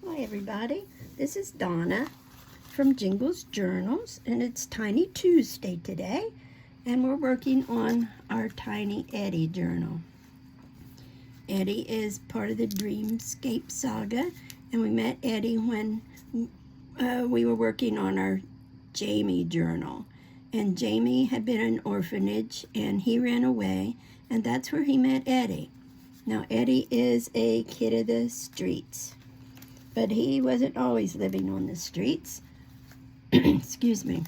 Hi everybody, this is Donna from Jingles Journals, and it's Tiny Tuesday today, and we're working on our Tiny Eddie journal. Eddie is part of the Dreamscape Saga, and we met Eddie when we were working on our Jamie journal. And Jamie had been in an orphanage, and he ran away, and that's where he met Eddie. Now, Eddie is a kid of the streets. But he wasn't always living on the streets. Excuse me.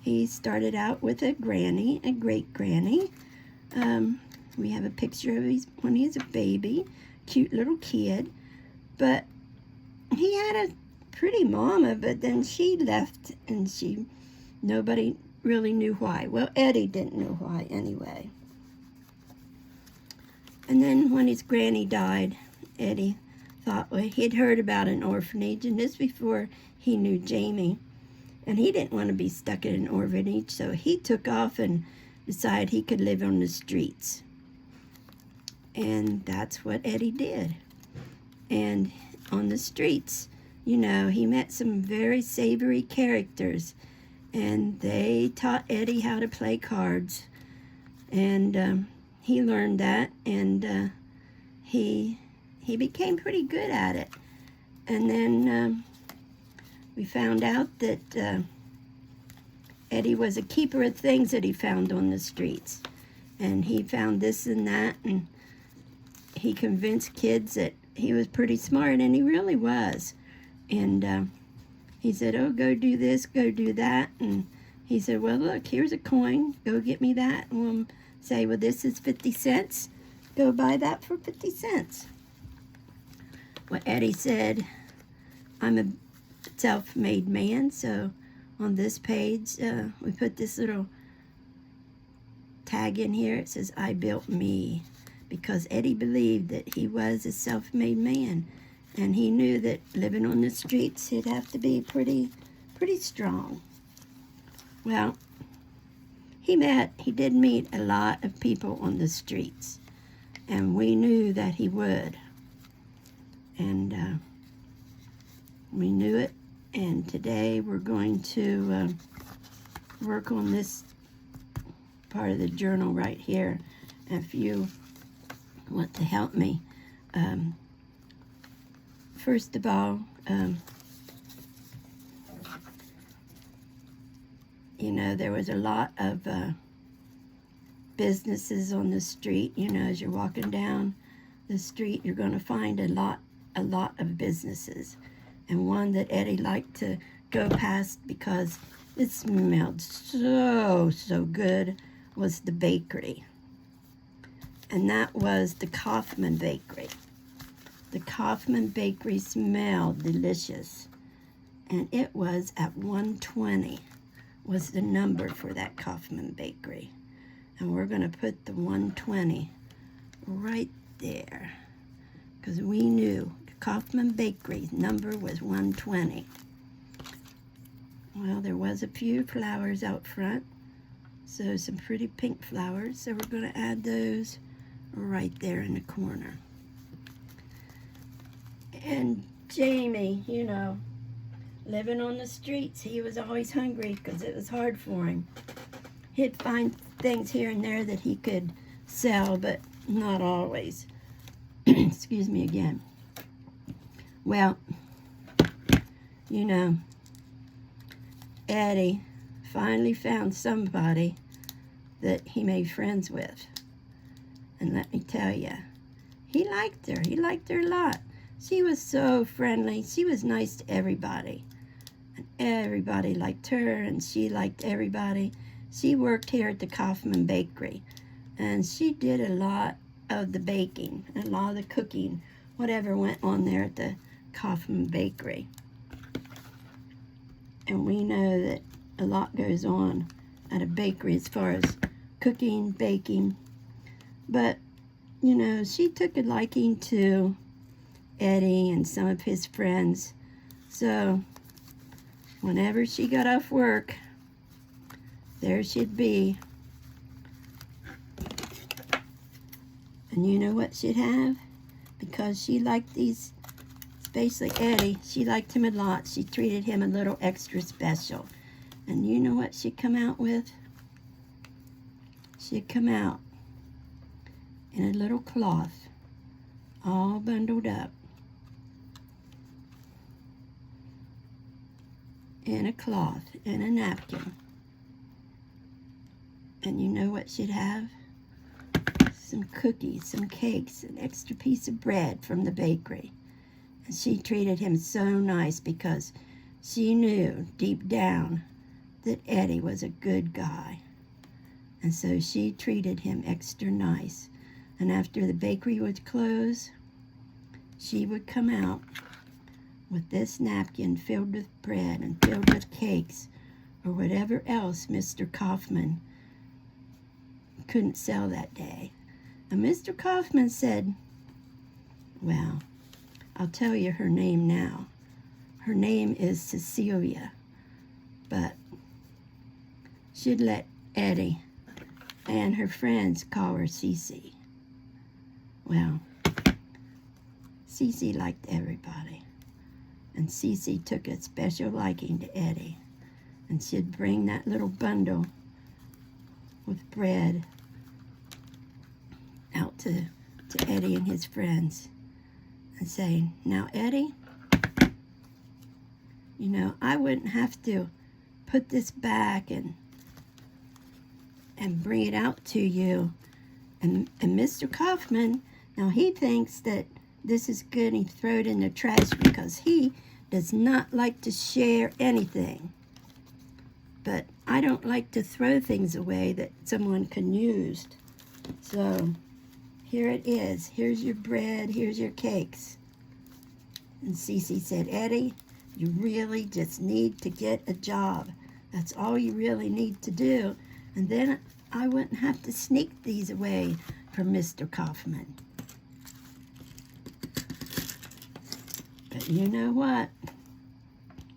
He started out with a granny, a great granny. We have a picture of him when he was a baby, cute little kid. But he had a pretty mama, but then she left, and nobody really knew why. Well, Eddie didn't know why anyway. And then when his granny died, Eddie thought, well, he'd heard about an orphanage, and this before he knew Jamie, and he didn't want to be stuck in an orphanage, so he took off and decided he could live on the streets. And that's what Eddie did. And on the streets, you know, he met some very savory characters, and they taught Eddie how to play cards, and he learned that, and he became pretty good at it. And then we found out that Eddie was a keeper of things that he found on the streets. And he found this and that, and he convinced kids that he was pretty smart, and he really was. And he said, oh, go do this, go do that. And he said, well, look, here's a coin. Go get me that. And we'll say, well, this is 50 cents. Go buy that for 50 cents. Well, Eddie said, I'm a self-made man, so on this page, we put this little tag in here. It says, I built me, because Eddie believed that he was a self-made man, and he knew that living on the streets, he'd have to be pretty strong. Well, he did meet a lot of people on the streets, and we knew that he would. And we knew it, and today we're going to work on this part of the journal right here. If you want to help me, first of all, you know, there was a lot of businesses on the street. You know, as you're walking down the street, you're going to find a lot of businesses, and one that Eddie liked to go past because it smelled so good was the bakery, and that was the Kaufman Bakery. The Kaufman Bakery smelled delicious, and it was at 120 was the number for that Kaufman Bakery, and we're going to put the 120 right there, because we knew Kaufman Bakery's number was 120. Well, there was a few flowers out front, so some pretty pink flowers, so we're going to add those right there in the corner. And Jamie, you know, living on the streets, he was always hungry because it was hard for him. He'd find things here and there that he could sell, but not always. Excuse me again. Well, you know, Eddie finally found somebody that he made friends with. And let me tell you, he liked her. He liked her a lot. She was so friendly. She was nice to everybody. And everybody liked her, and she liked everybody. She worked here at the Kaufman Bakery, and she did a lot of the baking, a lot of the cooking, whatever went on there at the Kaufman Bakery. And we know that a lot goes on at a bakery as far as cooking, baking. But, you know, she took a liking to Eddie and some of his friends. So whenever she got off work, there she'd be. And you know what she'd have? Because she liked these basically Eddie, she liked him a lot. She treated him a little extra special. And you know what she'd come out with? She'd come out in a little cloth, all bundled up. In a cloth, in a napkin. And you know what she'd have? Some cookies, some cakes, an extra piece of bread from the bakery. And she treated him so nice because she knew deep down that Eddie was a good guy. And so she treated him extra nice. And after the bakery would close, she would come out with this napkin filled with bread and filled with cakes or whatever else Mr. Kaufman couldn't sell that day. And Mr. Kaufman said, well, I'll tell you her name now. Her name is Cecilia, but she'd let Eddie and her friends call her Cece. Well, Cece liked everybody, and Cece took a special liking to Eddie, and she'd bring that little bundle with bread out to Eddie and his friends and say, now Eddie, you know, I wouldn't have to put this back and bring it out to you. And Mr. Kaufman, now he thinks that this is good and he throw it in the trash because he does not like to share anything. But I don't like to throw things away that someone can use. So here it is. Here's your bread. Here's your cakes. And Cece said, Eddie, you really just need to get a job. That's all you really need to do. And then I wouldn't have to sneak these away from Mr. Kaufman. But you know what?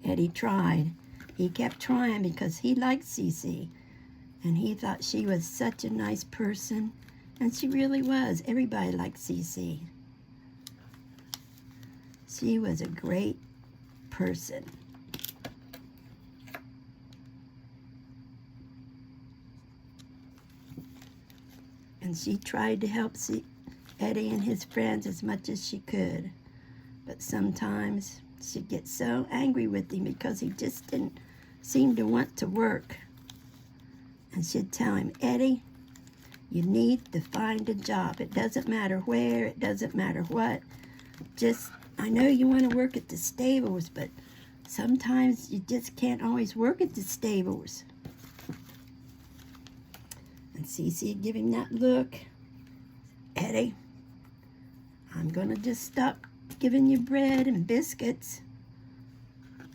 Eddie tried. He kept trying because he liked Cece. And he thought she was such a nice person. And she really was. Everybody liked Cece. She was a great person. And she tried to help Eddie and his friends as much as she could. But sometimes she'd get so angry with him because he just didn't seem to want to work. And she'd tell him, Eddie, you need to find a job. It doesn't matter where, it doesn't matter what. Just, I know you want to work at the stables, but sometimes you just can't always work at the stables. And Cece would give him that look. Eddie, I'm going to just stop giving you bread and biscuits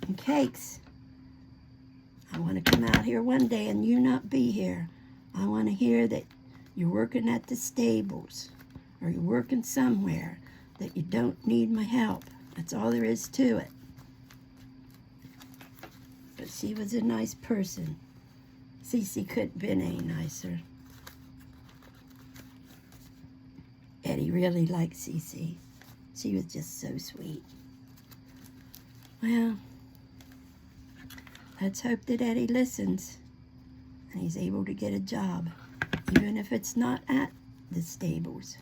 and cakes. I want to come out here one day and you not be here. I want to hear that you're working at the stables or you're working somewhere, that you don't need my help. That's all there is to it. But she was a nice person. Cece couldn't have been any nicer. Eddie really liked Cece. She was just so sweet. Well, let's hope that Eddie listens and he's able to get a job, even if it's not at the stables.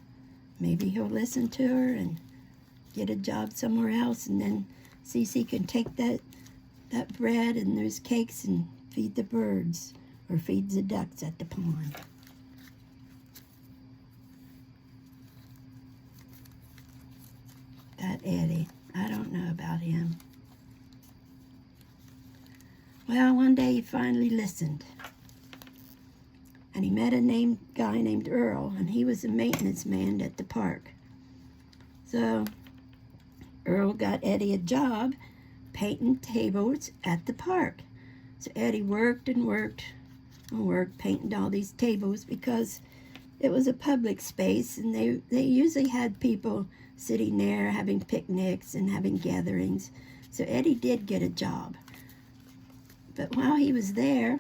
Maybe he'll listen to her and get a job somewhere else, and then Cece can take that bread and those cakes and feed the birds or feed the ducks at the pond. That Eddie, I don't know about him. Well, one day he finally listened. And he met a guy named Earl, and he was a maintenance man at the park. So Earl got Eddie a job painting tables at the park. So Eddie worked and worked and worked, painting all these tables because it was a public space, and they usually had people sitting there having picnics and having gatherings. So Eddie did get a job. But while he was there,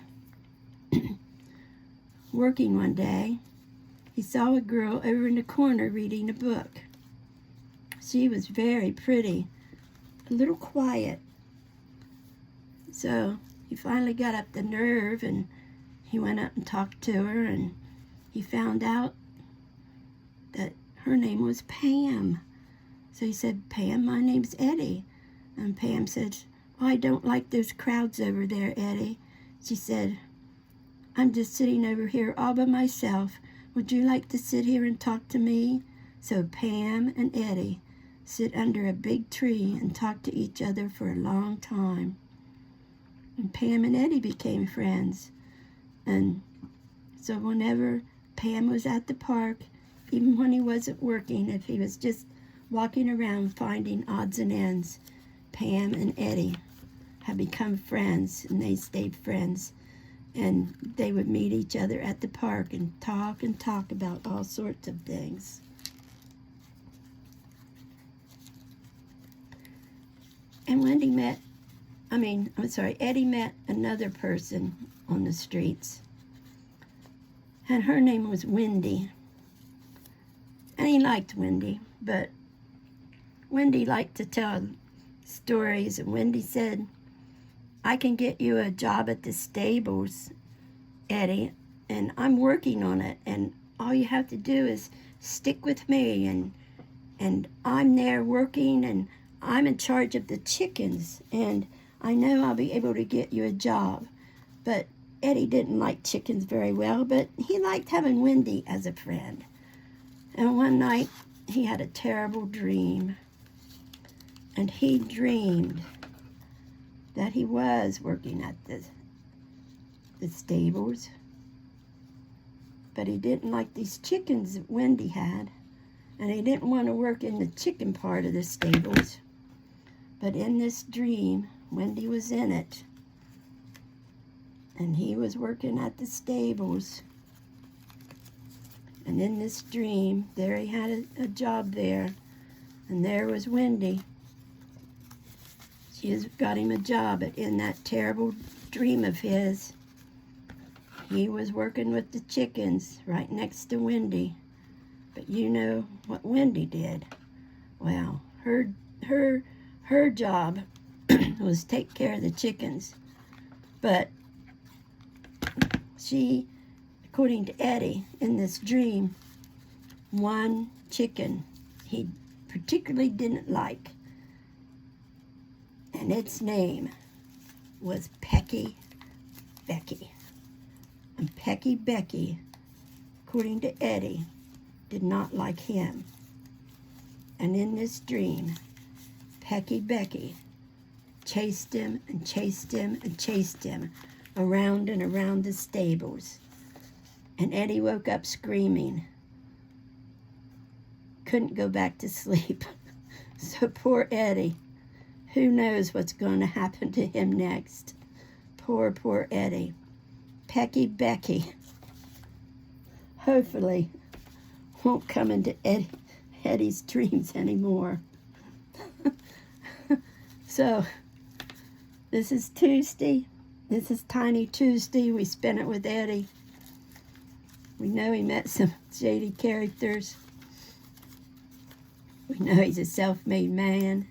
working one day, he saw a girl over in the corner reading a book. She was very pretty, a little quiet. So he finally got up the nerve and he went up and talked to her, and he found out that her name was Pam. So he said, "Pam, my name's Eddie." And Pam said, "Oh, I don't like those crowds over there, Eddie." She said, "I'm just sitting over here all by myself. Would you like to sit here and talk to me?" So Pam and Eddie sit under a big tree and talk to each other for a long time. And Pam and Eddie became friends. And so whenever Pam was at the park, even when he wasn't working, if he was just walking around finding odds and ends, Pam and Eddie had become friends, and they stayed friends. And they would meet each other at the park and talk about all sorts of things. And Eddie met another person on the streets. And her name was Wendy. And he liked Wendy, but Wendy liked to tell stories. And Wendy said, "I can get you a job at the stables, Eddie, and I'm working on it. And all you have to do is stick with me, and I'm there working, and I'm in charge of the chickens, and I know I'll be able to get you a job." But Eddie didn't like chickens very well, but he liked having Wendy as a friend. And one night, he had a terrible dream. And he dreamed that he was working at the stables. But he didn't like these chickens that Wendy had. And he didn't want to work in the chicken part of the stables. But in this dream, Wendy was in it. And he was working at the stables. And in this dream, there he had a job there. And there was Wendy. She has got him a job, but in that terrible dream of his, he was working with the chickens right next to Wendy. But you know what Wendy did? Well, her job was take care of the chickens. But she, according to Eddie, in this dream, one chicken he particularly didn't like. And its name was Pecky Becky. And Pecky Becky, according to Eddie, did not like him. And in this dream, Pecky Becky chased him and chased him and chased him around and around the stables. And Eddie woke up screaming. Couldn't go back to sleep. So poor Eddie. Who knows what's going to happen to him next? Poor Eddie. Pecky Becky hopefully won't come into Eddie's dreams anymore. So, this is Tuesday. This is Tiny Tuesday. We spent it with Eddie. We know he met some shady characters. We know he's a self-made man.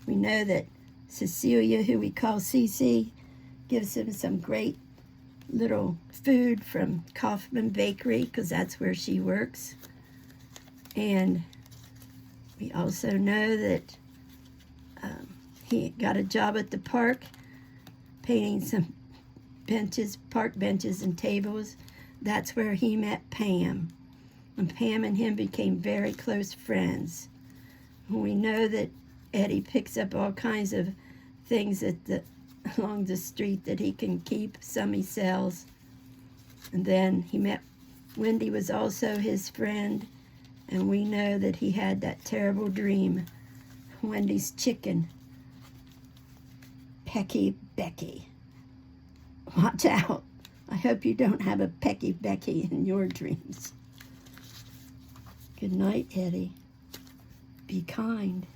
We know that Cecilia, who we call Cece, gives him some great little food from Kaufman Bakery, because that's where she works. And we also know that he got a job at the park, painting some benches, park benches and tables. That's where he met Pam. And Pam and him became very close friends. We know that Eddie picks up all kinds of things along the street that he can keep. Some he sells. And then he met, Wendy was also his friend. And we know that he had that terrible dream. Wendy's chicken. Pecky Becky. Watch out. I hope you don't have a Pecky Becky in your dreams. Good night, Eddie. Be kind.